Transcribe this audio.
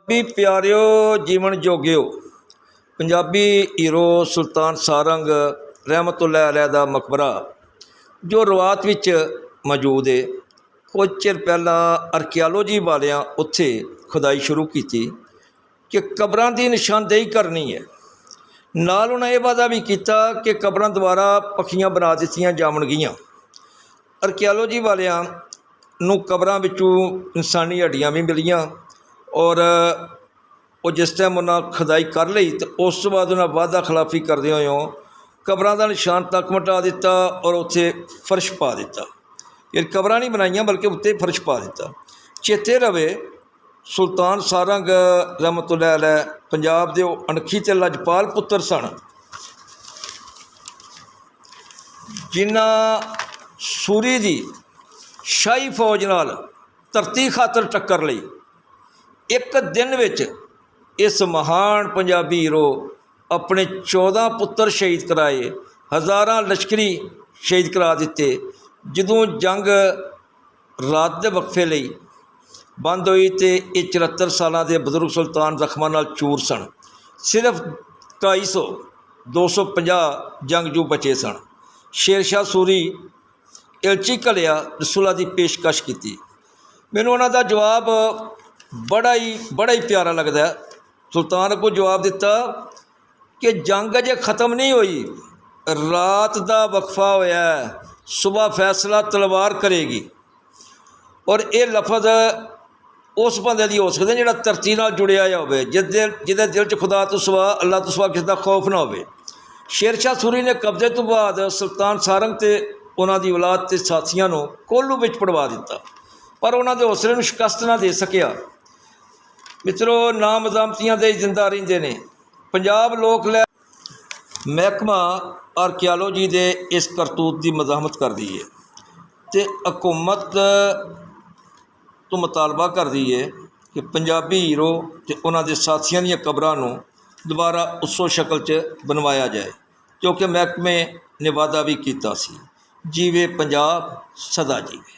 भी प्यारिओ जीवन जोगिओ पंजाबी हीरो सुल्तान सारंग रहमतुल्लाह अलैह दा मकबरा जो रवात विच मौजूद है। कुछ चिर पहला आर्कियालोजी वालियां उत्थे खुदाई शुरू की कि कबरां की निशानदेही करनी है। नाल उन्हें यह वादा भी किया कि कबरां दोबारा पक्कियां बना दित्तियां जावणगियां। आर्कियालोजी वालियां नूं कबरां विचों इंसानी हड्डियां भी मिलियां और वो जिस टाइम उन्हें खुदाई कर ली तो उस तो बाद उन्हें वादा खिलाफी करदे होए कबरां का निशान तक मिटा दिता और उत्थे फर्श पा दिता। फिर कबरां नहीं बनाईयां बल्कि उत्ते फर्श पा दिता। चेते रवे सुल्तान सारंग रहमतुल्लाह अलैह पंजाब दे अणखी ते लजपाल पुत्र सन जिन्हां सूरी दी शाही फौज नाल धरती खातर टक्कर लई। एक दिन विच इस महान पंजाबी हीरो अपने 14 पुत्र शहीद कराए, हज़ारां लश्करी शहीद करा दिते। जदों जंग रात के वक्फे लई बंद हुई तो ये 74 साल के बजुर्ग सुल्तान जख्मां नाल चूर सन। सिर्फ 250 जंगजू बचे सन। शेरशाह सूरी इलची घलिया रसूलां की पेशकश की। मैनूं उन्हां दा जवाब बड़ा ही प्यारा लगता है। सुल्तान को जवाब दिता कि जंग अजे ख़त्म नहीं हुई, रात का वक्फा होया, सुबह फैसला तलवार करेगी। और ये लफज उस बंदे की हो सकता है जिहड़ा धरती नाल जुड़िया होवे, जिहदे दिल च खुदा तो सिवा अल्लाह तो सिवा किसी का खौफ ना होवे। शेरशाह सूरी ने कब्जे तो बाद सुल्तान सारंग ते उन्हां दी औलाद ते साथियां नूं कोल्लू विच पड़वा दिता, पर उन्हां दे हौसले नूं शिकस्त ना दे सकिया। मित्रों, नामजामतियां दे जिंदा रहिंदे ने। पंजाब लोक लै महकमा आर्कियालोजी दे इस करतूत की मज़ाहमत करदी है ते हुकूमत तो मुतालबा करदी है कि पंजाबी हीरो ते उन्हां दे साथियां दीयां कबरां नूं दोबारा उसो शक्ल च बनवाया जाए क्योंकि महकमे ने वादा भी कीता सी। जीवे पंजाब सदा जीवे।